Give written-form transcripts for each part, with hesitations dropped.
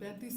35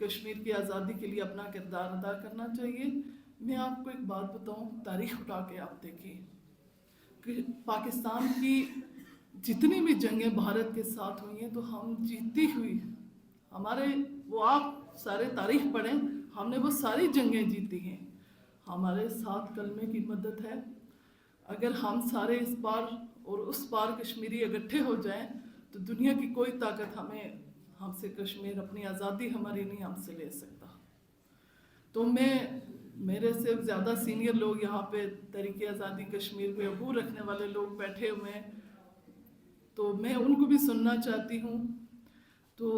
کشمیر کی آزادی کے لیے اپنا کردار ادا کرنا چاہیے. میں آپ کو ایک بات بتاؤں, تاریخ اٹھا کے آپ دیکھیے کہ پاکستان کی جتنی بھی جنگیں بھارت کے ساتھ ہوئی ہیں تو ہم جیتی ہوئی, ہمارے وہ آپ سارے تاریخ پڑھیں, ہم نے وہ ساری جنگیں جیتی ہیں. ہمارے ساتھ کلمے کی مدد ہے. اگر ہم سارے اس پار اور اس پار کشمیری اکٹھے ہو جائیں تو دنیا کی کوئی طاقت ہم سے کشمیر, اپنی آزادی ہماری نہیں ہم سے لے سکتا. تو میرے سے زیادہ سینئر لوگ یہاں پہ تحریک آزادی کشمیر پہ عبور رکھنے والے لوگ بیٹھے ہوئے ہیں, تو میں ان کو بھی سننا چاہتی ہوں. تو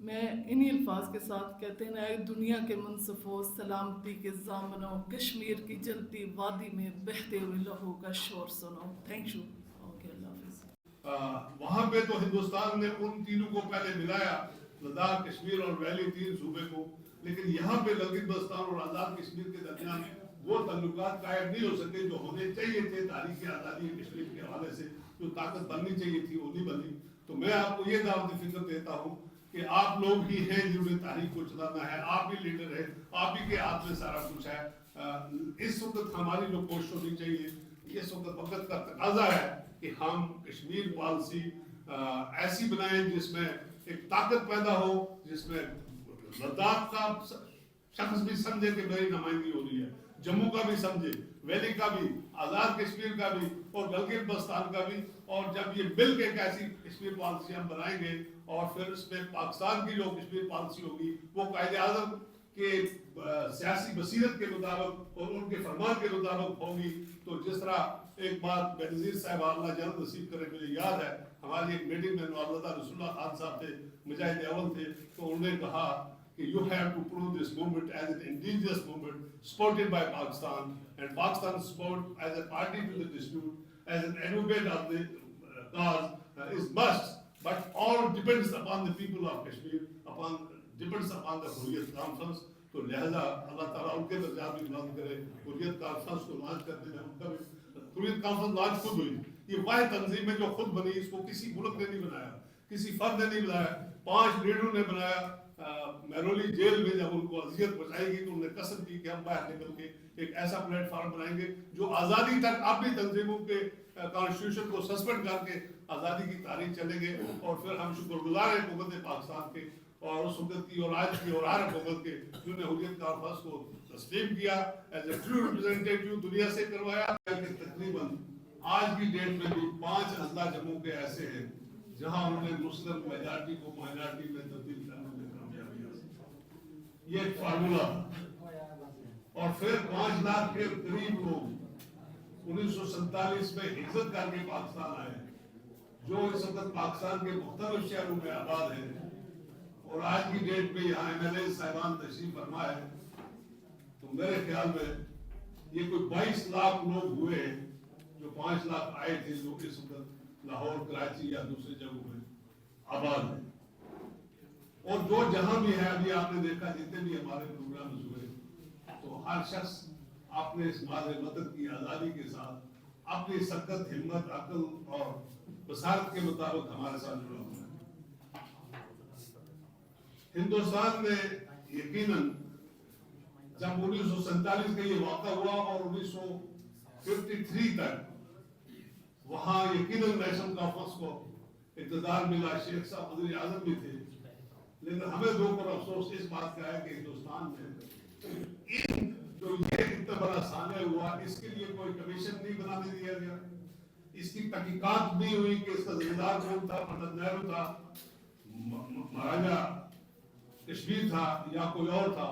میں انہی الفاظ کے ساتھ کہتے ہیں, اے دنیا کے منصفوں, سلامتی کے ضامنوں, کشمیر کی جلتی وادی میں بہتے ہوئے لہو کا شور سنو. Thank you. اوکے, اللہ حافظ. وہاں پہ تو ہندوستان نے ان تینوں کو پہلے ملایا, لداخ, کشمیر اور ویلی, تین صوبے کو, لیکن یہاں پہ گلگت بلتستان اور آزاد کشمیر کے درمیان وہ تعلقات قائم نہیں ہو سکے جو ہونے چاہیے تھے. تاریخ آزادی کشمیر کے حوالے سے جو طاقت بننی چاہیے تھی وہ نہیں بنی. تو میں آپ کو یہ دعوت فکر دیتا ہوں کہ آپ لوگ ہی ہیں جنہوں نے تاریخ کو چلانا ہے, آپ ہی لیڈر ہیں, آپ ہی کے ہاتھ میں سارا کچھ ہے. اس وقت ہماری جو کوشش ہونی چاہیے, اس وقت کا تقاضا ہے کہ ہم کشمیر پالیسی ایسی بنائیں جس میں ایک طاقت پیدا ہو, جس میں لداخ کا شخص بھی سمجھے کہ میری نمائندگی ہو رہی ہے, جموں کا بھی سمجھے, ویلی کا بھی, آزاد کشمیر کا بھی اور گلگت بلتستان کا بھی. اور جب یہ مل کے ایک ایسی کشمیر پالیسی ہم بنائیں گے اور پھر اس میں پاکستان کی جو کشمیر پالیسی ہوگی وہ قائد اعظم کے سیاسی بصیرت کے مطابق اور ان کے فرمان کے مطابق ہوگی. تو جس طرح ایک بات بینظیر صاحب اللہ جلد نصیب کرے, مجھے یاد ہے ہماری ایک میٹنگ میں نوالدہ رسول اللہ خان صاحب تھے, مجاہد اول تھے, تو انہوں نے کہا کہ you have to prove this movement as an indigenous movement supported by Pakistan, and Pakistan support as a party to the dispute, as an advocate of the cause is must, but all depends upon the people of Kashmir, depends upon the Hurriyat Conference. تو لہذا اللہ تعالیٰ ان کے درجات بھی بلند کرے. حریت conference کو launch کرنے میں ان کا بھی, حریت کانفرنس لانچ خود ہوئی. یہ واحد تنظیم ہے جو خود بنی, اس کو کسی ملک نے نہیں بنایا, کسی فرد نے نہیں بنایا, 5 لیڈروں نے بنایا. مہرولی جیل میں جب ان کو اذیت پہنچائے گی تو انہوں نے قسم کی کہ ہم باہر نکل کے ایک ایسا پلیٹ فارم بنائیں گے جو آزادی تک اپنی تنظیموں کے کانسٹیٹیوشن کو سسپینڈ کر کے آزادی کی تاریخ چلیں گے. اور پھر ہم شکر گزار ہیں حکومت پاکستان کے اور اس وقت کی اور آج کی اور ہر حکومت کے جنہوں نے حریت کانفرنس کو تسلیم کیا ایز اے ٹرو ریپرزینٹیٹیو دنیا سے کروایا. تقریباً آج کی ڈیٹ میں بھی 5 اضلاع جموں کے ایسے ہیں جہاں انہوں نے مسلم میجارٹی کو مائنارٹی میں تبدیل کرنے میں کامیابی حاصل. یہ ایک فارمولا تھا. اور پھر 5 لاکھ کے قریب لوگ 1947 میں ہجرت کر کے پاکستان آئے جو اس وقت پاکستان کے مختلف شہروں میں آباد ہیں. اور آج کی ڈیٹ میں یہاں ایم ایل اے صاحبان تشریف فرما ہے, تو میرے خیال میں یہ کوئی 22 لاکھ لوگ ہوئے ہیں جو 5 لاکھ آئے تھے جو اس وقت لاہور, کراچی یا دوسرے جگہوں میں آباد ہیں. اور جو جہاں بھی ہے, ابھی آپ نے دیکھا جتنے بھی ہمارے پروگرام ہوئے تو ہر شخص اپنے اس ماضی مدد کی آزادی کے ساتھ اپنی سخت ہمت, عقل اور بصارت کے مطابق ہمارے ساتھ جڑا ہوا ہے. ہندوستان میں یقیناً جب 1947 کا یہ واقعہ ہوا اور 1953 تک وہاں یقیناً نیشنل کانفرنس کو اقتدار ملا, شیخ صاحب وزیر اعظم بھی تھے, لیکن ہمیں دو پر افسوس اس بات کا ہے کہ ہندوستان میں جو یہ اتنا بڑا سانحہ ہوا اس کے لیے کوئی کمیشن نہیں بنانے دیا گیا, اس کی تحقیقات نہیں ہوئی کہ اس کا ذمہ دار کون تھا, پنڈت نہرو تھا, مہاراجہ کشمیر تھا یا کوئی اور تھا.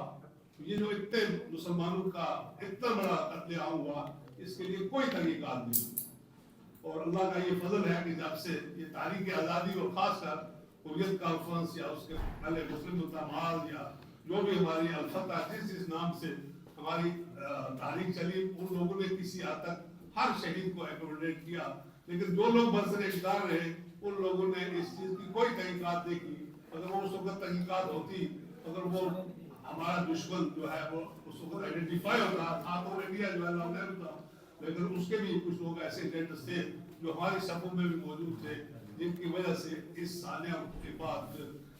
یہ جو اتنے مسلمانوں کا اتنا بڑا قتل عام ہوا اس کے لیے کوئی تحقیقات نہیں ہوئی. اور اللہ کا یہ فضل ہے کہ جب سے یہ تاریخ آزادی اور خاص کر حریت کانفرنس یا اس کے پہلے مسلم متحد یا جو بھی ہماری الفتح جس نام سے ہماری تاریخ چلی, ان لوگوں نے کسی حد تک ہر شہید کو ایکوموڈیٹ کیا, لیکن جو لوگ برسر اقتدار رہے ان لوگوں نے اس چیز کی کوئی تحقیقات نہیں کی. اگر وہ اس وقت تحقیقات ہوتی, اگر وہ ہمارا دشمن جو ہے وہ اس وقت آئیڈینٹیفائی ہوتا تھا تو انڈیا جو ہے نہرو تھا, لیکن اس کے بھی کچھ لوگ ایسے ایجنٹس تھے جو ہماری صفوں میں بھی موجود تھے جن کی وجہ سے اس سانحہ کے بعد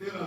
13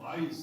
22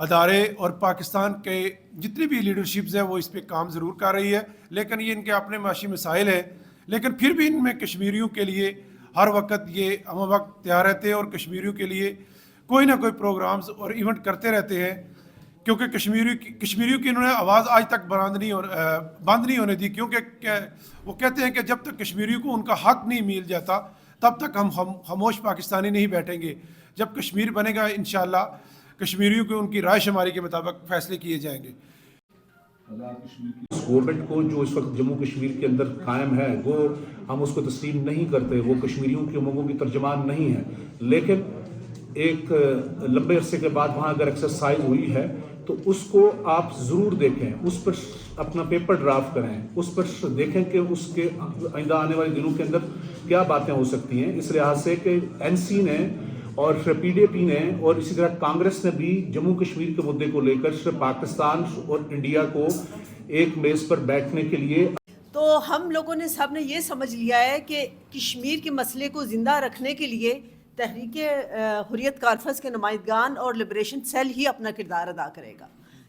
ادارے اور پاکستان کے جتنی بھی لیڈرشپز ہیں وہ اس پہ کام ضرور کر رہی ہے، لیکن یہ ان کے اپنے معاشی مسائل ہیں، لیکن پھر بھی ان میں کشمیریوں کے لیے ہر وقت یہ ہم وقت تیار رہتے ہیں اور کشمیریوں کے لیے کوئی نہ کوئی پروگرامز اور ایونٹ کرتے رہتے ہیں، کیونکہ کشمیریوں کی انہوں نے آواز آج تک بند نہیں ہونے دی، کیونکہ وہ کہتے ہیں کہ جب تک کشمیریوں کو ان کا حق نہیں مل جاتا تب تک ہم خاموش پاکستانی نہیں بیٹھیں گے. جب کشمیر بنے گا انشاءاللہ کشمیریوں کو ان کی رائے شماری کے مطابق فیصلے کیے جائیں گے. گورنمنٹ کو جو اس وقت جموں کشمیر کے اندر قائم ہے وہ ہم اس کو تسلیم نہیں کرتے، وہ کشمیریوں کی امنگوں کی ترجمان نہیں ہے، لیکن ایک لمبے عرصے کے بعد وہاں اگر ایکسرسائز ہوئی ہے تو اس کو آپ ضرور دیکھیں، اس پر اپنا پیپر ڈرافٹ کریں، اس پر دیکھیں کہ اس کے آئندہ آنے والے دنوں کے اندر کیا باتیں ہو سکتی ہیں، اس لحاظ سے کہ این سی نے اور پی ڈی پی نے اور اسی طرح کانگریس نے بھی جموں کشمیر کے مدعے کو لے کر پاکستان اور انڈیا کو ایک میز پر بیٹھنے کے لیے. تو ہم لوگوں نے سب نے یہ سمجھ لیا ہے کہ کشمیر کے مسئلے کو زندہ رکھنے کے لیے تحریک حریت کانفرنس کے نمائندگان اور لبریشن سیل ہی اپنا کردار ادا کرے گا.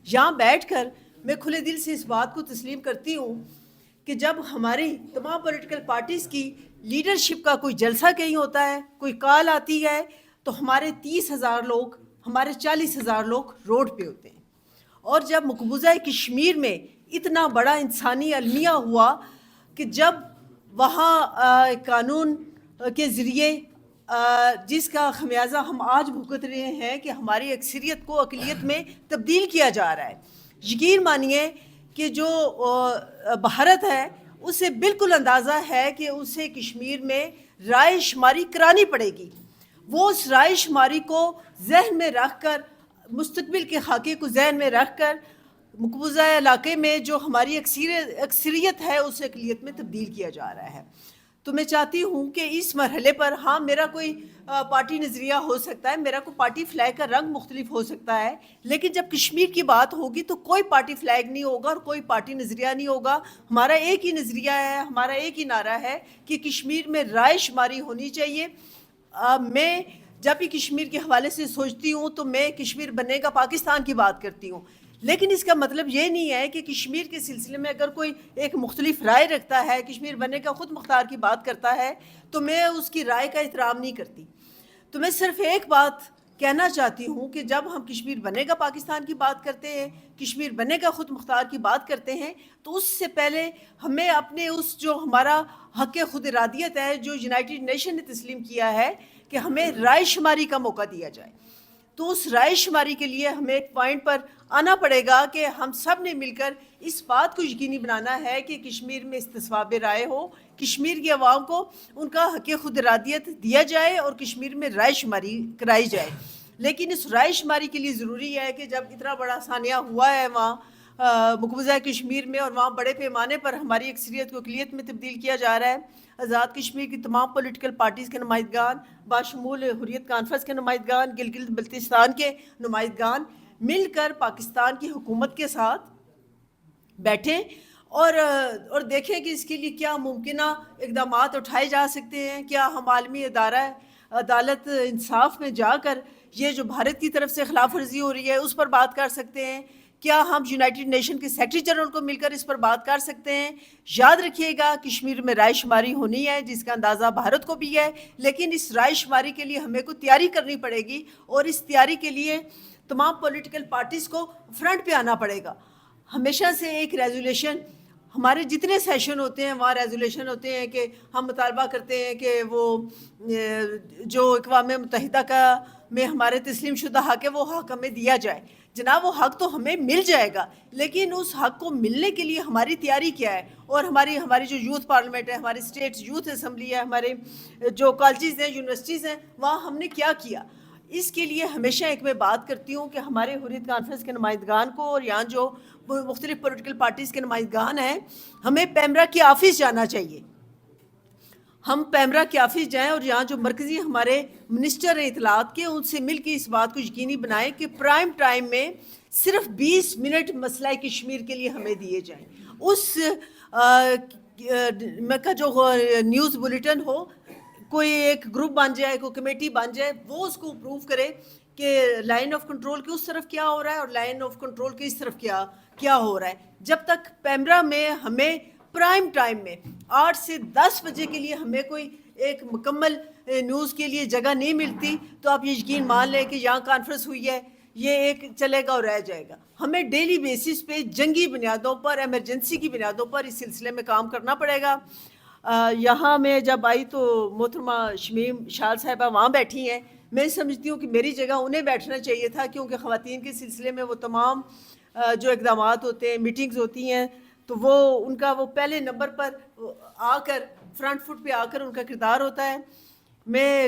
یہاں بیٹھ کر میں کھلے دل سے اس بات کو تسلیم کرتی ہوں کہ جب ہماری تمام پولیٹیکل پارٹیز کی لیڈرشپ کا کوئی جلسہ کہیں ہوتا ہے، کوئی کال آتی ہے، تو ہمارے 30,000 لوگ، ہمارے 40,000 لوگ روڈ پہ ہوتے ہیں. اور جب مقبوضہ کشمیر میں اتنا بڑا انسانی المیہ ہوا کہ جب وہاں قانون کے ذریعے جس کا خمیازہ ہم آج بھگت رہے ہیں کہ ہماری اکثریت کو اقلیت میں تبدیل کیا جا رہا ہے، یقین مانیے کہ جو بھارت ہے اسے بالکل اندازہ ہے کہ اسے کشمیر میں رائے شماری کرانی پڑے گی. وہ اس رائے شماری کو ذہن میں رکھ کر، مستقبل کے خاکے کو ذہن میں رکھ کر مقبوضہ علاقے میں جو ہماری اکثریت ہے اسے اقلیت میں تبدیل کیا جا رہا ہے. تو میں چاہتی ہوں کہ اس مرحلے پر ہاں میرا کوئی پارٹی نظریہ ہو سکتا ہے، میرا کوئی پارٹی فلیگ کا رنگ مختلف ہو سکتا ہے، لیکن جب کشمیر کی بات ہوگی تو کوئی پارٹی فلیگ نہیں ہوگا اور کوئی پارٹی نظریہ نہیں ہوگا. ہمارا ایک ہی نظریہ ہے، ہمارا ایک ہی نعرہ ہے کہ کشمیر میں رائے شماری ہونی چاہیے. میں جب بھی کشمیر کے حوالے سے سوچتی ہوں تو میں کشمیر بننے کا پاکستان کی بات کرتی ہوں، لیکن اس کا مطلب یہ نہیں ہے کہ کشمیر کے سلسلے میں اگر کوئی ایک مختلف رائے رکھتا ہے، کشمیر بننے کا خود مختار کی بات کرتا ہے، تو میں اس کی رائے کا احترام نہیں کرتی. تو میں صرف ایک بات کہنا چاہتی ہوں کہ جب ہم کشمیر بنے گا پاکستان کی بات کرتے ہیں، کشمیر بنے کا خود مختار کی بات کرتے ہیں، تو اس سے پہلے ہمیں اپنے اس جو ہمارا حق خود ارادیت ہے جو یونائٹڈ نیشن نے تسلیم کیا ہے کہ ہمیں رائے شماری کا موقع دیا جائے. تو اس رائے شماری کے لیے ہمیں ایک پوائنٹ پر آنا پڑے گا کہ ہم سب نے مل کر اس بات کو یقینی بنانا ہے کہ کشمیر میں استصواب رائے ہو، کشمیر کی عوام کو ان کا حق خود ارادیت دیا جائے اور کشمیر میں رائے شماری کرائی جائے. لیکن اس رائے شماری کے لیے ضروری ہے کہ جب اتنا بڑا ثانیہ ہوا ہے وہاں مقبوضہ کشمیر میں اور وہاں بڑے پیمانے پر ہماری اکثریت کو اقلیت میں تبدیل کیا جا رہا ہے، آزاد کشمیر کی تمام پولیٹیکل پارٹیز کے نمائندگان باشمول حریت کانفرنس کے نمائندگان، گلگت بلتستان کے نمائندگان مل کر پاکستان کی حکومت کے ساتھ بیٹھیں اور دیکھیں کہ اس کے لیے کیا ممکنہ اقدامات اٹھائے جا سکتے ہیں. کیا ہم عالمی ادارہ عدالت انصاف میں جا کر یہ جو بھارت کی طرف سے خلاف ورزی ہو رہی ہے اس پر بات کر سکتے ہیں؟ کیا ہم یونائٹڈ نیشن کے سیکرٹری جنرل کو مل کر اس پر بات کر سکتے ہیں؟ یاد رکھیے گا کشمیر میں رائے شماری ہونی ہے جس کا اندازہ بھارت کو بھی ہے، لیکن اس رائے شماری کے لیے ہمیں کوئی تیاری کرنی پڑے گی اور اس تیاری کے لیے تمام پولیٹیکل پارٹیز کو فرنٹ پہ آنا پڑے گا. ہمیشہ سے ایک ریزولیشن، ہمارے جتنے سیشن ہوتے ہیں وہاں ریزولیشن ہوتے ہیں کہ ہم مطالبہ کرتے ہیں کہ وہ جو اقوام متحدہ کا میں ہمارے تسلیم شدہ حق ہے وہ حق ہمیں دیا جائے. جناب وہ حق تو ہمیں مل جائے گا، لیکن اس حق کو ملنے کے لیے ہماری تیاری کیا ہے؟ اور ہماری جو یوتھ پارلیمنٹ ہے، ہماری اسٹیٹ یوتھ اسمبلی ہے، ہمارے جو کالجز ہیں، یونیورسٹیز ہیں، وہاں ہم نے کیا کیا؟ اس کے لیے ہمیشہ ایک میں بات کرتی ہوں کہ ہمارے حریت کانفرنس کے نمائندگان کو اور یہاں جو مختلف پولیٹیکل پارٹیز کے نمائندگان ہیں، ہمیں پیمرا کے آفس جانا چاہیے. ہم پیمرا کے آفس جائیں اور یہاں جو مرکزی ہمارے منسٹر ہیں اطلاعات کے، ان سے مل کے اس بات کو یقینی بنائیں کہ پرائم ٹائم میں صرف 20 منٹ مسئلہ کشمیر کے لیے ہمیں دیے جائیں. اس کا جو نیوز بلیٹن ہو، کوئی ایک گروپ بن جائے، کوئی کمیٹی بن جائے، وہ اس کو اپروو کرے کہ لائن آف کنٹرول کے اس طرف کیا ہو رہا ہے اور لائن آف کنٹرول کے اس طرف کیا ہو رہا ہے. جب تک پیمرا میں ہمیں پرائم ٹائم میں 8 سے 10 بجے کے لیے ہمیں کوئی ایک مکمل نیوز کے لیے جگہ نہیں ملتی تو آپ یہ یقین مان لیں کہ یہاں کانفرنس ہوئی ہے یہ ایک چلے گا اور رہ جائے گا. ہمیں ڈیلی بیسس پہ جنگی بنیادوں پر ایمرجنسی کی بنیادوں پر اس سلسلے میں کام کرنا پڑے گا. یہاں میں جب آئی تو محترمہ شمیم شال صاحبہ وہاں بیٹھی ہیں. میں سمجھتی ہوں کہ میری جگہ انہیں بیٹھنا چاہیے تھا کیونکہ خواتین کے سلسلے میں وہ تمام جو اقدامات ہوتے ہیں میٹنگز ہوتی ہیں تو وہ ان کا وہ پہلے نمبر پر آ کر فرنٹ فٹ پہ آ کر ان کا کردار ہوتا ہے. میں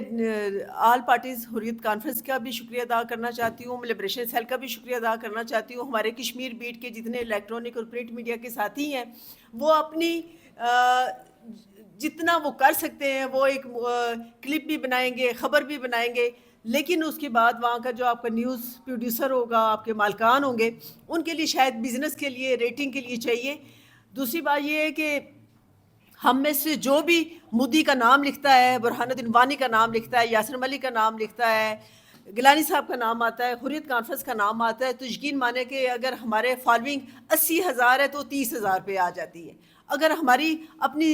آل پارٹیز حریت کانفرنس کا بھی شکریہ ادا کرنا چاہتی ہوں, لبریشن سیل کا بھی شکریہ ادا کرنا چاہتی ہوں. ہمارے کشمیر بیٹ کے جتنے الیکٹرانک اور پرنٹ میڈیا کے ساتھی ہیں وہ اپنی جتنا وہ کر سکتے ہیں وہ ایک کلپ بھی بنائیں گے, خبر بھی بنائیں گے, لیکن اس کے بعد وہاں کا جو آپ کا نیوز پروڈیوسر ہوگا, آپ کے مالکان ہوں گے, ان کے لیے شاید بزنس کے لیے ریٹنگ کے لیے چاہیے. دوسری بات یہ ہے کہ ہم میں سے جو بھی مودی کا نام لکھتا ہے, برہان الدین وانی کا نام لکھتا ہے, یاسر ملک کا نام لکھتا ہے, گیلانی صاحب کا نام آتا ہے, حریت کانفرنس کا نام آتا ہے, تو یقین مانے کہ اگر ہمارے فالوئنگ 80,000 ہے تو 30,000 پہ آ جاتی ہے. اگر ہماری اپنی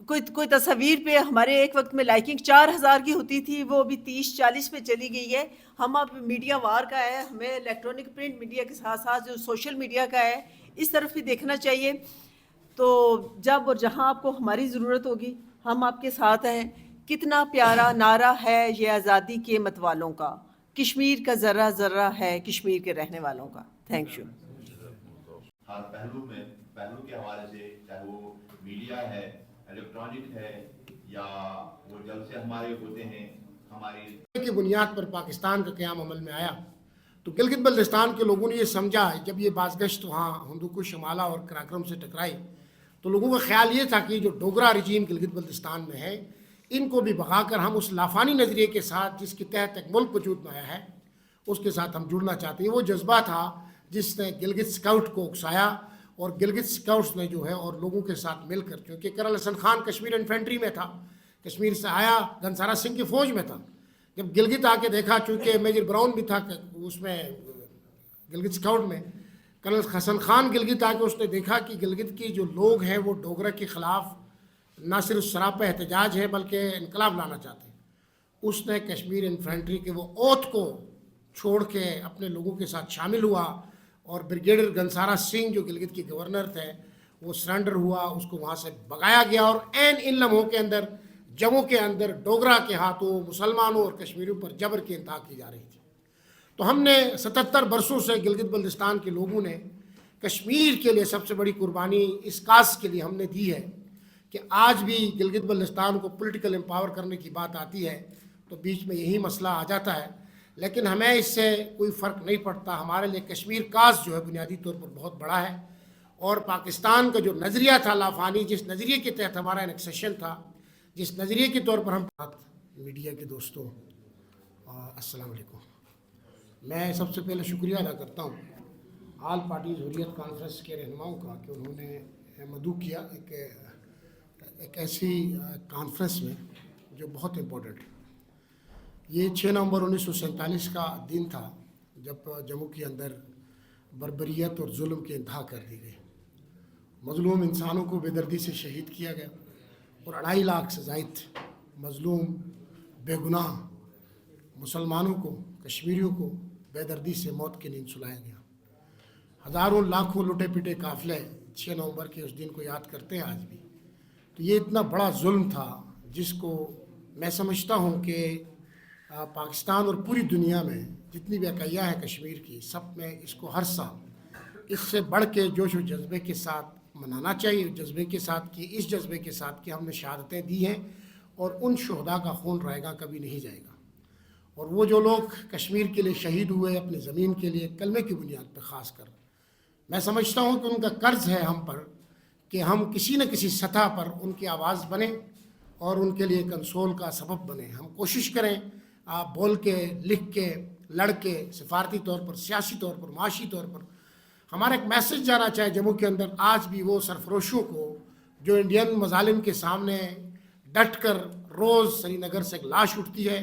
کوئی تصاویر پہ ہمارے ایک وقت میں لائکنگ 4,000 کی ہوتی تھی, وہ ابھی 30-40 پہ چلی گئی ہے. ہم اب میڈیا وار کا ہے, ہمیں الیکٹرانک پرنٹ میڈیا کے ساتھ ساتھ جو سوشل میڈیا کا ہے اس طرف بھی دیکھنا چاہیے. تو جب اور جہاں آپ کو ہماری ضرورت ہوگی ہم آپ کے ساتھ ہیں. کتنا پیارا نعرہ ہے یہ آزادی کے متوالوں کا, کشمیر کا ذرہ ذرہ ہے کشمیر کے رہنے والوں کا. Thank you. ہر پہلو کے حوالے سے, چاہے وہ میڈیا ہے, الیکٹرانک ہے, یا وہ جلسے ہمارے ہوتے ہیں ہماری کی بنیاد پر پاکستان کا قیام عمل میں آیا, تو گلگت بلتستان کے لوگوں نے یہ سمجھا, جب یہ بازگشت وہاں ہندوکش شمالہ اور کراکرم سے ٹکرائی تو لوگوں کا خیال یہ تھا کہ جو ڈوگرا رجیم گلگت بلتستان میں ہے ان کو بھی بھگا کر ہم اس لافانی نظریے کے ساتھ جس کے تحت ایک ملک وجود میں آیا ہے اس کے ساتھ ہم جڑنا چاہتے ہیں. وہ جذبہ تھا جس نے گلگت سکاؤٹ کو اکسایا, اور گلگت سکاؤٹس نے جو ہے اور لوگوں کے ساتھ مل کر, کیونکہ کرنل حسن خان کشمیر انفینٹری میں تھا, کشمیر سے آیا, گھنسارا سنگھ کی فوج میں تھا, جب گلگت آ کے دیکھا, چونکہ میجر براؤن بھی تھا اس میں گلگت سکاؤٹ میں, کرنل حسن خان گلگت آ کے اس نے دیکھا کہ گلگت کی جو لوگ ہیں وہ ڈوگرا کے خلاف نہ صرف سراپا احتجاج ہے بلکہ انقلاب لانا چاہتے ہیں. اس نے کشمیر انفینٹری کے وہ اوتھ کو چھوڑ کے اپنے لوگوں کے ساتھ شامل ہوا, اور بریگیڈیئر گھنسارا سنگھ جو گلگت کے گورنر تھے وہ سرنڈر ہوا, اس کو وہاں سے بھگایا گیا, اور عین ان لمحوں کے اندر جموں کے اندر ڈوگرا کے ہاتھوں مسلمانوں اور کشمیریوں پر جبر کی انتہا کی جا رہی تھی. تو ہم نے 77 برسوں سے گلگت بلتستان کے لوگوں نے کشمیر کے لیے سب سے بڑی قربانی اس کاز کے لیے ہم نے دی ہے کہ آج بھی گلگت بلتستان کو پولیٹیکل امپاور کرنے کی بات آتی ہے تو بیچ میں یہی مسئلہ آ جاتا ہے, لیکن ہمیں اس سے کوئی فرق نہیں پڑتا. ہمارے لیے کشمیر کاز جو ہے بنیادی طور پر بہت بڑا ہے, اور پاکستان کا جو نظریہ تھا لافانی, جس نظریے کے تحت ہمارا انیکسیشن تھا, جس نظریے کے طور پر ہم میڈیا کے دوستوں السلام علیکم. میں سب سے پہلے شکریہ ادا کرتا ہوں آل پارٹیز حریت کانفرنس کے رہنماؤں کا کہ انہوں نے مدعو کیا ایک ایسی کانفرنس میں جو بہت امپورٹنٹ ہے. یہ 6 نومبر 1947 کا دن تھا جب جموں کے اندر بربریت اور ظلم کی انتہا کر دی گئی. مظلوم انسانوں کو بے دردی سے شہید کیا گیا, اور 2.5 لاکھ سے زائد مظلوم بے گناہ مسلمانوں کو, کشمیریوں کو بے دردی سے موت کی نیند سلایا گیا. ہزاروں لاکھوں لٹے پٹے قافلے 6 نومبر کے اس دن کو یاد کرتے ہیں آج بھی. تو یہ اتنا بڑا ظلم تھا جس کو میں سمجھتا ہوں کہ پاکستان اور پوری دنیا میں جتنی بھی اکائیاں ہیں کشمیر کی, سب میں اس کو ہر سال اس سے بڑھ کے جوش و جذبے کے ساتھ منانا چاہیے, جذبے کے ساتھ کہ اس جذبے کے ساتھ کہ ہم نے شہادتیں دی ہیں اور ان شہداء کا خون رہے گا, کبھی نہیں جائے گا. اور وہ جو لوگ کشمیر کے لیے شہید ہوئے اپنی زمین کے لیے کلمے کی بنیاد پہ, خاص کر میں سمجھتا ہوں کہ ان کا قرض ہے ہم پر کہ ہم کسی نہ کسی سطح پر ان کی آواز بنیں اور ان کے لیے کنسول کا سبب بنیں. ہم کوشش کریں بول کے, لکھ کے, لڑ کے, سفارتی طور پر, سیاسی طور پر, معاشی طور پر ہمارا ایک میسج جانا چاہے جموں کے اندر. آج بھی وہ سرفروشوں کو جو انڈین مظالم کے سامنے ڈٹ کر روز سری نگر سے ایک لاش اٹھتی ہے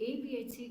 APHC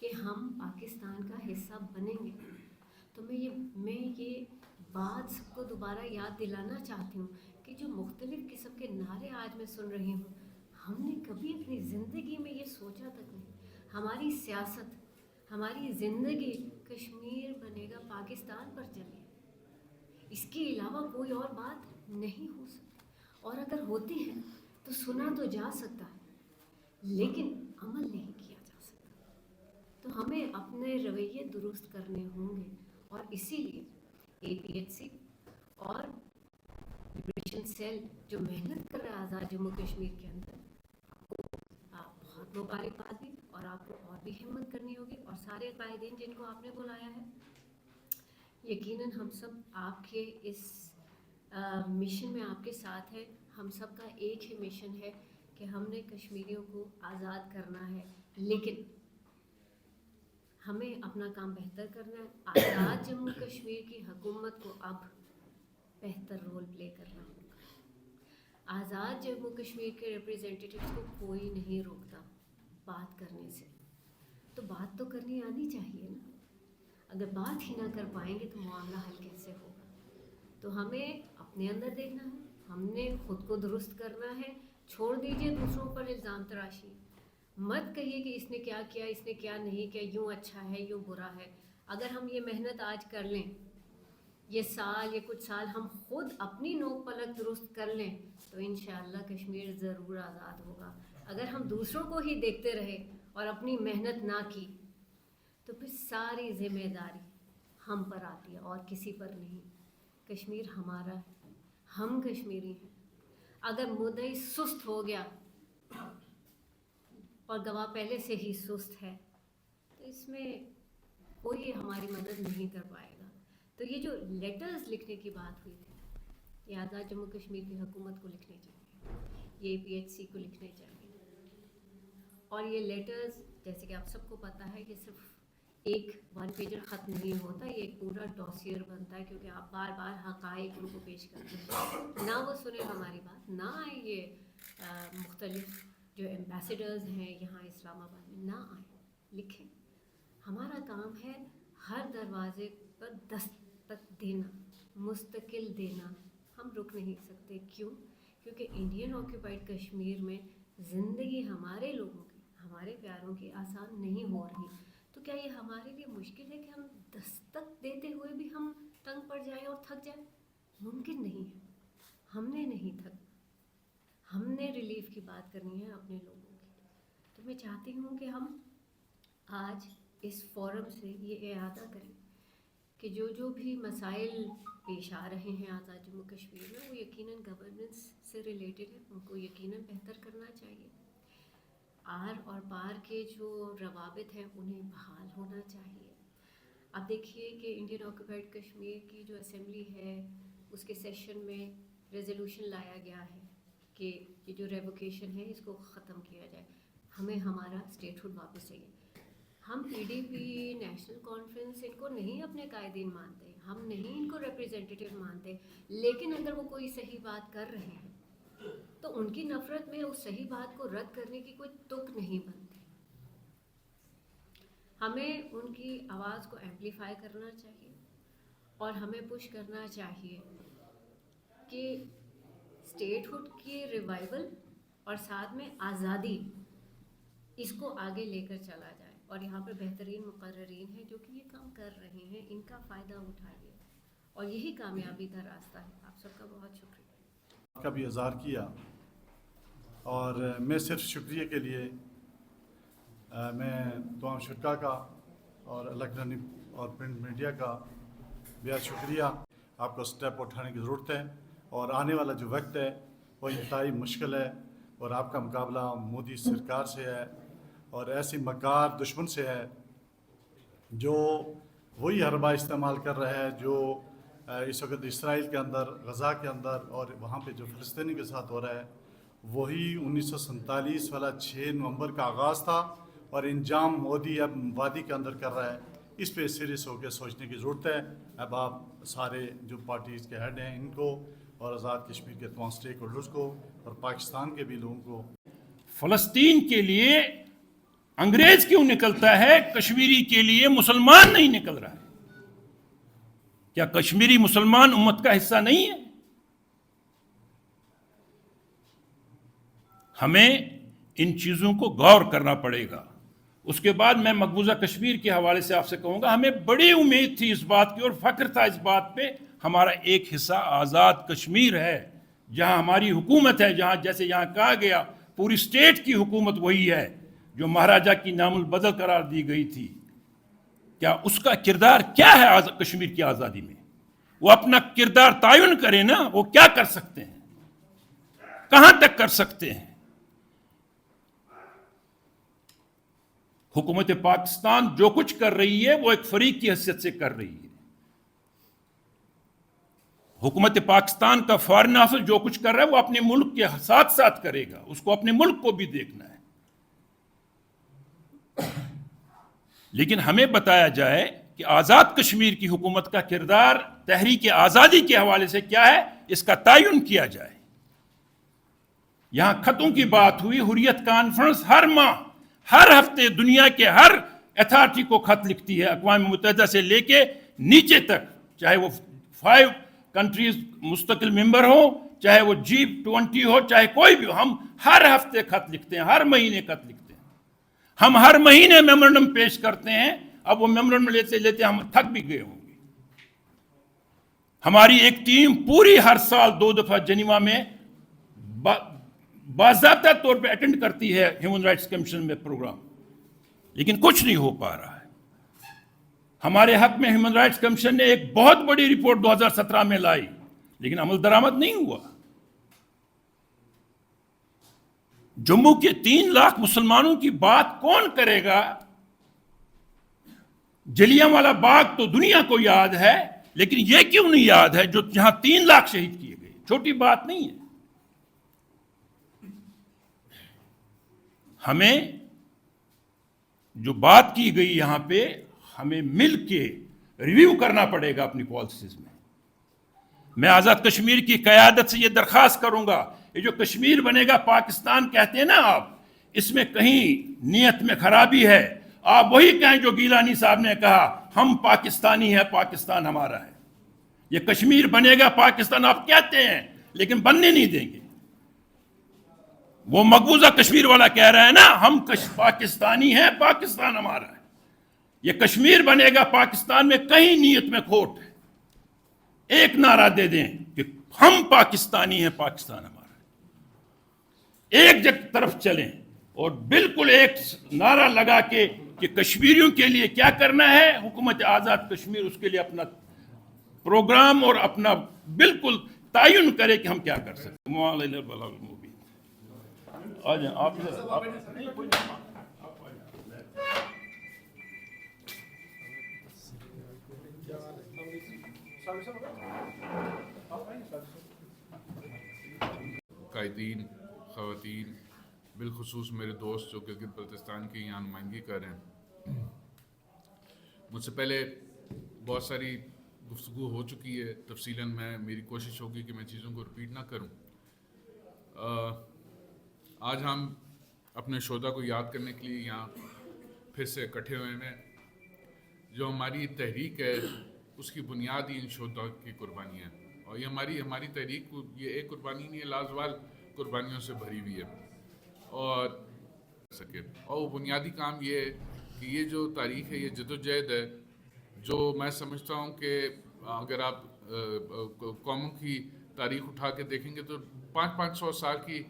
کہ ہم پاکستان کا حصہ بنیں گے. تو میں یہ بات سب کو دوبارہ یاد دلانا چاہتی ہوں کہ جو مختلف قسم کے نعرے آج میں سن رہی ہوں، ہم نے کبھی اپنی زندگی میں یہ سوچا تک نہیں. ہماری سیاست، ہماری زندگی کشمیر بنے گا پاکستان پر چلے، اس کے علاوہ کوئی اور بات نہیں ہو سکتی. اور اگر ہوتی ہے تو سنا تو جا سکتا ہے لیکن عمل نہیں کیا جا سکتا. تو ہمیں اپنے رویے درست کرنے ہوں گے، اور اسی لیے APHC اور لبریشن سیل جو محنت کر رہا ہے آزاد جموں کشمیر کے اندر، آپ بہت مبارکباد دی، اور آپ کو اور بھی ہمت کرنی ہوگی. اور سارے قائدین جن کو آپ نے بلایا ہے، یقیناً ہم سب آپ کے اس مشن میں آپ کے ساتھ ہیں. ہم سب کا ایک ہی مشن ہے کہ ہم نے کشمیریوں کو آزاد کرنا ہے، لیکن ہمیں اپنا کام بہتر کرنا ہے. آزاد جموں کشمیر کی حکومت کو اب بہتر رول پلے کرنا ہوگا. آزاد جموں کشمیر کے ریپریزنٹیٹیوز کو کوئی نہیں روکتا بات کرنے سے، تو بات تو کرنی آنی چاہیے نا. اگر بات ہی نہ کر پائیں گے تو معاملہ حل کیسے ہوگا؟ تو ہمیں اپنے اندر دیکھنا ہے، ہم نے خود کو درست کرنا ہے. چھوڑ دیجئے دوسروں پر الزام تراشی. مت کہیے کہ اس نے کیا کیا، اس نے کیا نہیں کیا، یوں اچھا ہے یوں برا ہے. اگر ہم یہ محنت آج کر لیں، یہ سال یہ کچھ سال ہم خود اپنی نوک پلک درست کر لیں، تو انشاءاللہ کشمیر ضرور آزاد ہوگا. اگر ہم دوسروں کو ہی دیکھتے رہے اور اپنی محنت نہ کی تو پھر ساری ذمہ داری ہم پر آتی ہے اور کسی پر نہیں. کشمیر ہمارا ہے، ہم کشمیری ہیں. اگر مدعی سست ہو گیا اور گواہ پہلے سے ہی سست ہے تو اس میں کوئی ہماری مدد نہیں کر پائے گا. تو یہ جو لیٹرز لکھنے کی بات ہوئی تھی، یہ آزاد جموں کشمیر کی حکومت کو لکھنے چاہیے، یہ APHC کو لکھنے چاہیے. اور یہ لیٹرز جیسے کہ آپ سب کو پتہ ہے کہ صرف ایک 1 پیجر خط نہیں ہوتا، یہ ایک پورا ڈوسیئر بنتا ہے، کیونکہ آپ بار بار حقائق ان کو پیش کرتے ہیں. نہ وہ سنیں ہماری بات، نہ آئیں یہ مختلف جو ایمبیسیڈرز ہیں یہاں اسلام آباد میں، نہ آئیں، لکھیں. ہمارا کام ہے ہر دروازے پر دستک دینا، مستقل دینا. ہم رک نہیں سکتے. کیوں؟ کیونکہ انڈین آکوپائڈ کشمیر میں زندگی ہمارے لوگوں کی، ہمارے پیاروں کی آسان نہیں ہو رہی. تو کیا یہ ہمارے لیے مشکل ہے کہ ہم دستک دیتے ہوئے بھی ہم تنگ پڑ جائیں اور تھک جائیں؟ ممکن نہیں ہے. ہم نے نہیں تھک، ہم نے ریلیف کی بات کرنی ہے اپنے لوگوں کی. تو میں چاہتی ہوں کہ ہم آج اس فورم سے یہ اعادہ کریں کہ جو بھی مسائل پیش آ رہے ہیں آزاد جموں کشمیر میں، وہ یقیناً گورننس سے ریلیٹڈ ہے، ان کو یقیناً بہتر کرنا چاہیے. آر اور پار کے جو روابط ہیں انہیں بحال ہونا چاہیے. اب دیکھیے کہ انڈین آکوپائڈ کشمیر کی جو اسمبلی ہے اس کے سیشن میں ریزولوشن لایا گیا ہے کہ یہ جو ریووکیشن ہے اس کو ختم کیا جائے. ہمیں ہمارا اسٹیٹ ہوڈ واپس چاہیے. ہم PDP نیشنل کانفرنس ان کو نہیں اپنے قائدین مانتے، ہم نہیں ان کو ریپریزنٹیٹیو مانتے، لیکن اگر وہ کوئی صحیح بات کر رہے ہیں تو ان کی نفرت میں اس صحیح بات کو رد کرنے کی کوئی تک نہیں بنتی. ہمیں ان کی آواز کو ایمپلیفائی کرنا چاہیے اور ہمیں پش کرنا چاہیے کہ اسٹیٹ ہوڈ کی ریوائول اور ساتھ میں آزادی اس کو آگے لے کر چلا جائے. اور یہاں پر بہترین مقررین ہیں جو کہ یہ کام کر رہے ہیں، ان کا فائدہ اٹھائیے اور یہی کامیابی کا راستہ ہے. آپ سب کا بہت شکریہ. کا بھی اظہار کیا، اور میں صرف شکریہ کے لیے میں تمام شرکا کا اور الیکٹرانک اور پرنٹ میڈیا کا بہت شکریہ. آپ کو سٹیپ اٹھانے کی ضرورت ہے، اور آنے والا جو وقت ہے وہ انتہائی مشکل ہے، اور آپ کا مقابلہ مودی سرکار سے ہے اور ایسی مکار دشمن سے ہے جو وہی حربہ استعمال کر رہا ہے جو اس وقت اسرائیل کے اندر، غزہ کے اندر اور وہاں پہ جو فلسطینی کے ساتھ ہو رہا ہے. وہی 1947 والا 6 نومبر کا آغاز تھا، اور انجام مودی اب وادی کے اندر کر رہا ہے. اس پہ سیریس ہو کے سوچنے کی ضرورت ہے. اب آپ سارے جو پارٹیز کے ہیڈ ہیں ان کو، اور آزاد کشمیر کے تمام اسٹیک ہولڈرز کو، اور پاکستان کے بھی لوگوں کو، فلسطین کے لیے انگریز کیوں نکلتا ہے؟ کشمیری کے لیے مسلمان نہیں نکل رہا ہے. کیا کشمیری مسلمان امت کا حصہ نہیں ہے؟ ہمیں ان چیزوں کو غور کرنا پڑے گا. اس کے بعد میں مقبوضہ کشمیر کے حوالے سے آپ سے کہوں گا، ہمیں بڑی امید تھی اس بات کی اور فخر تھا اس بات پہ، ہمارا ایک حصہ آزاد کشمیر ہے جہاں ہماری حکومت ہے، جہاں جیسے یہاں کہا گیا پوری اسٹیٹ کی حکومت وہی ہے جو مہاراجہ کی نام البدل قرار دی گئی تھی. کیا اس کا کردار کیا ہے کشمیر کی آزادی میں؟ وہ اپنا کردار تعین کریں نا. وہ کیا کر سکتے ہیں، کہاں تک کر سکتے ہیں؟ حکومت پاکستان جو کچھ کر رہی ہے وہ ایک فریق کی حیثیت سے کر رہی ہے. حکومت پاکستان کا فارن آفس جو کچھ کر رہا ہے وہ اپنے ملک کے ساتھ ساتھ کرے گا، اس کو اپنے ملک کو بھی دیکھنا ہے. لیکن ہمیں بتایا جائے کہ آزاد کشمیر کی حکومت کا کردار تحریک آزادی کے حوالے سے کیا ہے، اس کا تعین کیا جائے. یہاں خطوں کی بات ہوئی، حریت کانفرنس ہر ماہ ہر ہفتے دنیا کے ہر اتھارٹی کو خط لکھتی ہے، اقوام متحدہ سے لے کے نیچے تک، چاہے وہ 5 کنٹریز مستقل ممبر ہو، چاہے وہ G20 ہو، چاہے کوئی بھی ہو. ہم ہر ہفتے خط لکھتے ہیں، ہر مہینے خط لکھتے ہیں. ہم ہر مہینے میمورنڈم پیش کرتے ہیں. اب وہ میمورنڈم لیتے لیتے ہم تھک بھی گئے ہوں گے. ہماری ایک ٹیم پوری ہر سال 2 دفعہ جنیوا میں باضابطہ طور پہ اٹینڈ کرتی ہے ہیومن رائٹس کمیشن میں پروگرام، لیکن کچھ نہیں ہو پا رہا ہے. ہمارے حق میں ہیومن رائٹس کمیشن نے ایک بہت بڑی رپورٹ 2017 میں لائی، لیکن عمل درآمد نہیں ہوا. جموں کے 3 لاکھ مسلمانوں کی بات کون کرے گا؟ جلیانوالہ باغ تو دنیا کو یاد ہے، لیکن یہ کیوں نہیں یاد ہے جو جہاں 3 لاکھ شہید کیے گئے؟ چھوٹی بات نہیں ہے. ہمیں جو بات کی گئی یہاں پہ، ہمیں مل کے ریویو کرنا پڑے گا اپنی پالیسیز میں. میں آزاد کشمیر کی قیادت سے یہ درخواست کروں گا، یہ جو کشمیر بنے گا پاکستان کہتے ہیں نا آپ، اس میں کہیں نیت میں خرابی ہے. آپ وہی کہیں جو گیلانی صاحب نے کہا، ہم پاکستانی ہیں، پاکستان ہمارا ہے. یہ کشمیر بنے گا پاکستان آپ کہتے ہیں، لیکن بننے نہیں دیں گے. وہ مقبوضہ کشمیر والا کہہ رہا ہے نا، ہم پاکستانی ہیں، پاکستان ہمارا ہے. یہ کشمیر بنے گا پاکستان میں کہیں نیت میں کھوٹ ہے. ایک نعرہ دے دیں کہ ہم پاکستانی ہیں، پاکستان ہمارا ہے. ایک طرف چلیں اور بالکل ایک نعرہ لگا کے کہ کشمیریوں کے لیے کیا کرنا ہے. حکومت آزاد کشمیر اس کے لیے اپنا پروگرام اور اپنا بالکل تعین کرے کہ ہم کیا کر سکتے ہیں. آ جائیں آپ. قائدین، خواتین، بالخصوص میرے دوست جو گلگت بلتستان کی یہاں نمائندگی کر رہے ہیں، مجھ سے پہلے بہت ساری گفتگو ہو چکی ہے تفصیلاً. میری کوشش ہوگی کہ میں چیزوں کو رپیٹ نہ کروں. آج ہم اپنے شہداء کو یاد کرنے کے لیے یہاں پھر سے اکٹھے ہوئے ہیں. جو ہماری تحریک ہے اس کی بنیاد ہی ان شہداء کی قربانی ہے، اور یہ ہماری تحریک یہ ایک قربانی نہیں ہے، لازوال قربانیوں سے بھری ہوئی ہے. اور وہ بنیادی کام یہ ہے کہ یہ جو تاریخ ہے، یہ جدوجہد ہے جو میں سمجھتا ہوں کہ اگر آپ قوموں کی تاریخ اٹھا کے دیکھیں گے تو 500 سال کی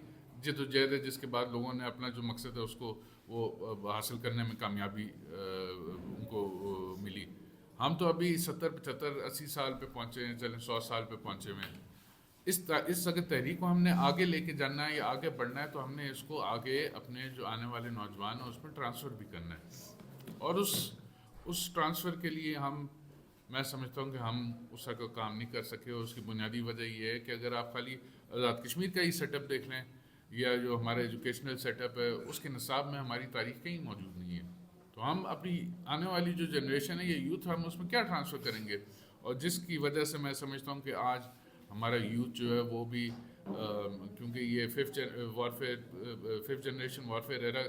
جدوجہد ہے، جس کے بعد لوگوں نے اپنا جو مقصد ہے اس کو وہ حاصل کرنے میں کامیابی ان کو ملی. ہم تو ابھی 70 75 80 سال پہ پہنچے ہیں، چلیں 100 سال پہ پہنچے ہوئے ہیں. اس اگر تحریک کو ہم نے آگے لے کے جانا ہے یا آگے بڑھنا ہے تو ہم نے اس کو آگے اپنے جو آنے والے نوجوان ہیں اس میں ٹرانسفر بھی کرنا ہے. اور اس ٹرانسفر کے لیے میں سمجھتا ہوں کہ ہم اس کا کام نہیں کر سکے. اور اس کی بنیادی وجہ یہ ہے کہ اگر آپ خالی آزاد کشمیر کا ہی سیٹ اپ دیکھ لیں یا جو ہمارا ایجوکیشنل سیٹ اپ ہے اس کے نصاب میں ہماری تاریخ کہیں موجود نہیں ہے. تو ہم اپنی آنے والی جو جنریشن ہے، یہ یوتھ، ہم اس میں کیا ٹرانسفر کریں گے؟ اور جس کی وجہ سے میں سمجھتا ہوں کہ آج ہمارا یوتھ جو ہے وہ بھی کیونکہ یہ 5th جنریشن وارفیئر ایرا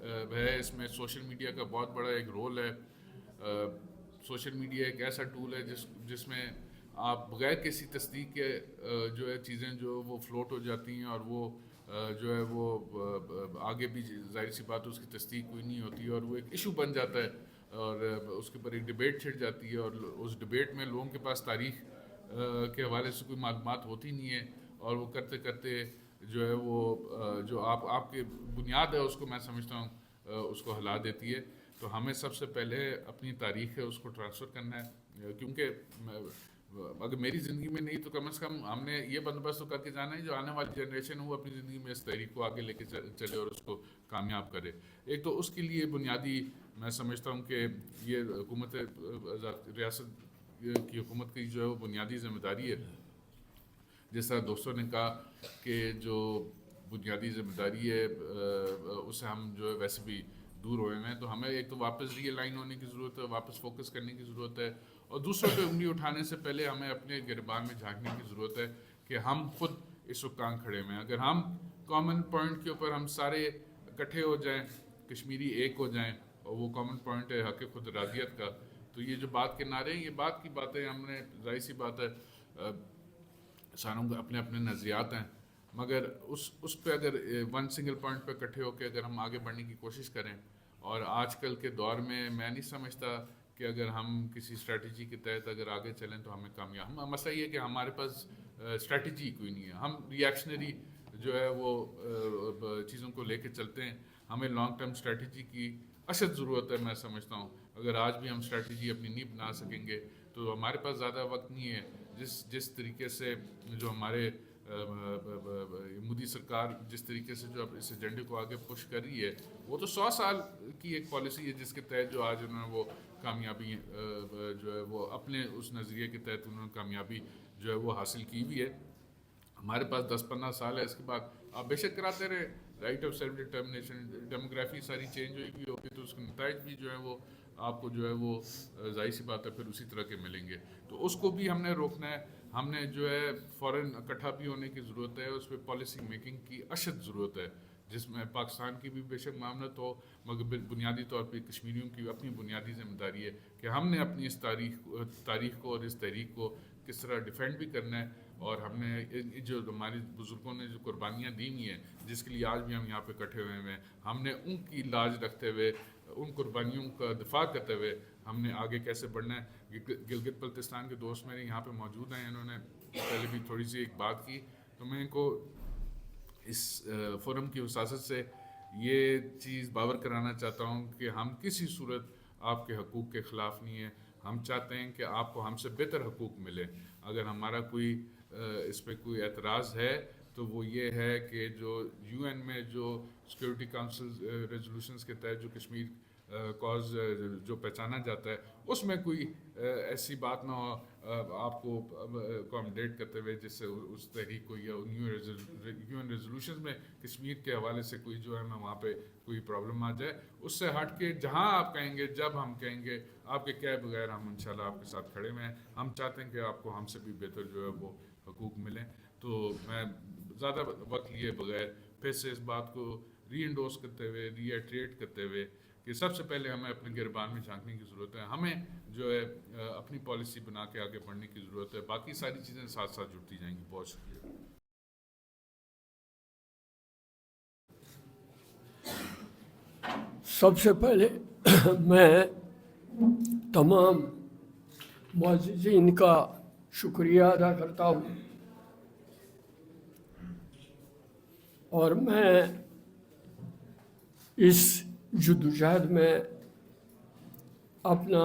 ہے. اس میں سوشل میڈیا کا بہت بڑا ایک رول ہے. سوشل میڈیا ایک ایسا ٹول ہے جس میں آپ بغیر کسی تصدیق کے جو ہے چیزیں جو وہ فلوٹ ہو جاتی ہیں, اور وہ جو ہے وہ آگے بھی ظاہر سی بات اس کی تصدیق کوئی نہیں ہوتی, اور وہ ایک ایشو بن جاتا ہے, اور اس کے اوپر ایک ڈبیٹ چھڑ جاتی ہے, اور اس ڈبیٹ میں لوگوں کے پاس تاریخ کے حوالے سے کوئی معلومات ہوتی نہیں ہے, اور وہ کرتے کرتے جو ہے وہ جو آپ کی بنیاد ہے اس کو میں سمجھتا ہوں اس کو ہلا دیتی ہے. تو ہمیں سب سے پہلے اپنی تاریخ ہے اس کو ٹرانسفر کرنا ہے, کیونکہ اگر میری زندگی میں نہیں تو کم از کم ہم نے یہ بندوبست تو کر کے جانا ہے جو آنے والی جنریشن ہے وہ اپنی زندگی میں اس تحریک کو آگے لے کے چلے اور اس کو کامیاب کرے. ایک تو اس کے لیے بنیادی میں سمجھتا ہوں کہ یہ حکومت ریاست کی حکومت کی جو ہے وہ بنیادی ذمہ داری ہے. جس طرح دوستوں نے کہا کہ جو بنیادی ذمہ داری ہے اسے ہم جو ہے ویسے بھی دور ہوئے ہیں, تو ہمیں ایک تو واپس ری الائن ہونے کی ضرورت ہے, واپس فوکس کرنے کی ضرورت ہے, اور دوسروں پہ انگلی اٹھانے سے پہلے ہمیں اپنے گربان میں جھانکنے کی ضرورت ہے کہ ہم خود اس وقت کہاں کھڑے ہوئے ہیں. اگر ہم کامن پوائنٹ کے اوپر ہم سارے اکٹھے ہو جائیں, کشمیری ایک ہو جائیں, اور وہ کامن پوائنٹ ہے حق خود ارادیت کا, تو یہ جو بات کے نعرے ہیں یہ بات کی باتیں ہم نے ظاہر سی بات ہے ساروں کو اپنے اپنے نظریات ہیں, مگر اس پہ اگر ون سنگل پوائنٹ پہ اکٹھے ہو کے اگر ہم آگے بڑھنے کی کوشش کریں, اور آج کل کے دور میں نہیں سمجھتا کہ اگر ہم کسی اسٹریٹجی کے تحت اگر آگے چلیں تو ہمیں کامیاب. مسئلہ یہ ہے کہ ہمارے پاس اسٹریٹجی کوئی نہیں ہے, ہم ری ایکشنری جو ہے وہ چیزوں کو لے کے چلتے ہیں. ہمیں لانگ ٹرم اسٹریٹجی کی اشد ضرورت ہے. میں سمجھتا ہوں اگر آج بھی ہم اسٹریٹجی اپنی نہیں بنا سکیں گے تو ہمارے پاس زیادہ وقت نہیں ہے. جس طریقے سے جو ہمارے مودی سرکار جس طریقے سے جو اس ایجنڈے کو آگے پش کر رہی ہے وہ تو 100 سال کی ایک پالیسی ہے جس کے تحت جو آج انہوں نے وہ کامیابی جو ہے وہ اپنے اس نظریے کے تحت انہوں نے کامیابی جو ہے وہ حاصل کی بھی ہے. ہمارے پاس 10-15 سال ہے, اس کے بعد آپ بے شک کراتے رہے right of self determination, demography ساری چینج ہوگی تو اس کے نتائج بھی جو ہے وہ آپ کو جو ہے وہ ظاہر سی بات ہے پھر اسی طرح کے ملیں گے. تو اس کو بھی ہم نے روکنا ہے. ہم نے جو ہے فوراً اکٹھا بھی ہونے کی ضرورت ہے, اس پہ پالیسی میکنگ کی اشد ضرورت ہے جس میں پاکستان کی بھی بے شک معاملت ہو, مگر بنیادی طور پہ کشمیریوں کی اپنی بنیادی ذمہ داری ہے کہ ہم نے اپنی اس تاریخ کو اور اس تحریک کو کس طرح ڈیفینڈ بھی کرنا ہے. اور ہم نے جو ہمارے بزرگوں نے جو قربانیاں دی ہوئی ہیں جس کے لیے آج بھی ہم یہاں پہ اکٹھے ہوئے ہیں, ہم نے ان کی لاج رکھتے ہوئے ان قربانیوں کا دفاع کرتے ہوئے ہم نے آگے کیسے بڑھنا ہے. گلگت بلتستان کے دوست میرے یہاں پہ موجود ہیں, انہوں نے پہلے بھی تھوڑی سی ایک بات کی, تو میں ان کو اس فورم کی وساطت سے یہ چیز باور کرانا چاہتا ہوں کہ ہم کسی صورت آپ کے حقوق کے خلاف نہیں ہیں. ہم چاہتے ہیں کہ آپ کو ہم سے بہتر حقوق ملے. اگر ہمارا کوئی اس پہ کوئی اعتراض ہے تو وہ یہ ہے کہ جو UN میں جو سیکورٹی کاؤنسل ریزولوشنز کے تحت جو کشمیر کاز جو پہچانا جاتا ہے اس میں کوئی ایسی بات نہ ہو آپ کو اکوموڈیٹ کرتے ہوئے جس سے اس تحریک کو یا UN ریزولوشنز میں کشمیر کے حوالے سے کوئی جو ہے نا وہاں پہ کوئی پرابلم آ جائے. اس سے ہٹ کے جہاں آپ کہیں گے جب ہم کہیں گے آپ کے کہے بغیر ہم انشاءاللہ آپ کے ساتھ کھڑے ہوئے ہیں. ہم چاہتے ہیں کہ آپ کو ہم سے بھی بہتر جو ہے وہ حقوق ملیں. تو میں زیادہ وقت لیے بغیر پھر سے اس بات کو ری انڈورس کرتے ہوئے ری ایٹریٹ کرتے ہوئے کہ سب سے پہلے ہمیں اپنے گربان میں جھانکنے کی ضرورت ہے. ہمیں جو ہے اپنی پالیسی بنا کے آگے بڑھنے کی ضرورت ہے. باقی ساری چیزیں ساتھ ساتھ جڑتی جائیں گی. بہت شکریہ. سب سے پہلے میں تمام معززین کا شکریہ ادا کرتا ہوں, اور میں اس جدوجہد میں اپنا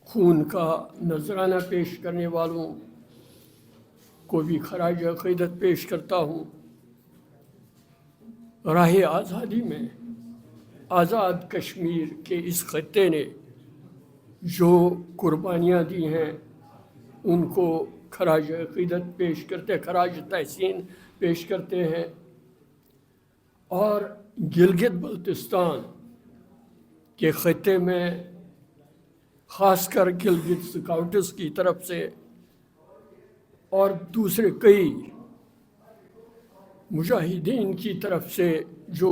خون کا نذرانہ پیش کرنے والوں کو بھی خراج عقیدت پیش کرتا ہوں. راہ آزادی میں آزاد کشمیر کے اس خطے نے جو قربانیاں دی ہیں ان کو خراج عقیدت پیش کرتے, خراج تحسین پیش کرتے ہیں. اور گلگت بلتستان کے خطے میں خاص کر گلگت سکاؤٹس کی طرف سے اور دوسرے کئی مجاہدین کی طرف سے جو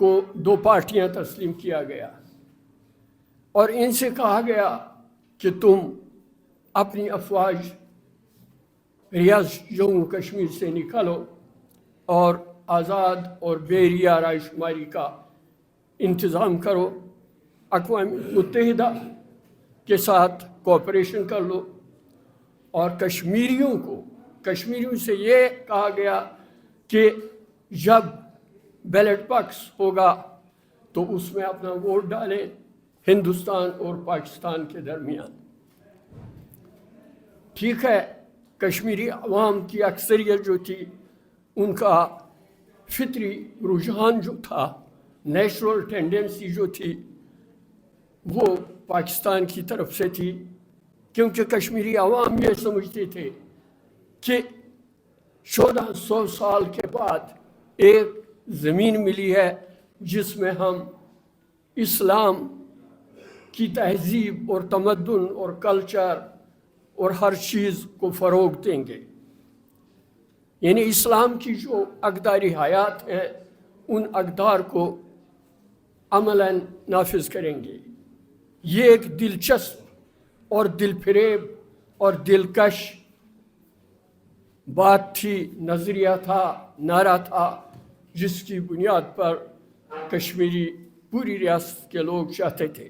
کو 2 پارٹیاں تسلیم کیا گیا اور ان سے کہا گیا کہ تم اپنی افواج ریاض جموں کشمیر سے نکالو اور آزاد اور بیریا رائے شماری کا انتظام کرو، اقوام متحدہ کے ساتھ کوآپریشن کر لو، اور کشمیریوں سے یہ کہا گیا کہ جب بیلٹ باکس ہوگا تو اس میں اپنا ووٹ ڈالیں ہندوستان اور پاکستان کے درمیان۔ ٹھیک ہے، کشمیری عوام کی اکثریت جو تھی ان کا فطری رجحان جو تھا، نیچرل ٹینڈنسی جو تھی، وہ پاکستان کی طرف سے تھی، کیونکہ کشمیری عوام یہ سمجھتے تھے کہ 1400 سال کے بعد ایک زمین ملی ہے جس میں ہم اسلام کی تہذیب اور تمدن اور کلچر اور ہر چیز کو فروغ دیں گے، یعنی اسلام کی جو اقدار حیات ہیں ان اقدار کو عملاً نافذ کریں گے۔ یہ ایک دلچسپ اور دل فریب اور دلکش بات تھی، نظریہ تھا، نعرہ تھا، جس کی بنیاد پر کشمیری پوری ریاست کے لوگ چاہتے تھے،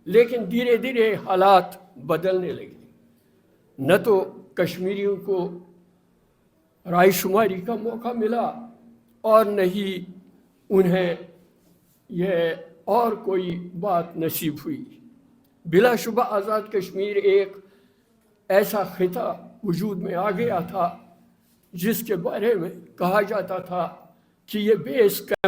لیکن دھیرے دھیرے حالات بدلنے لگے۔ نہ تو کشمیریوں کو رائے شماری کا موقع ملا اور نہ ہی انہیں یہ اور کوئی بات نصیب ہوئی۔ بلا شبہ آزاد کشمیر ایک ایسا خطہ وجود میں آ گیا تھا جس کے بارے میں کہا جاتا تھا کہ یہ بیس کیمپ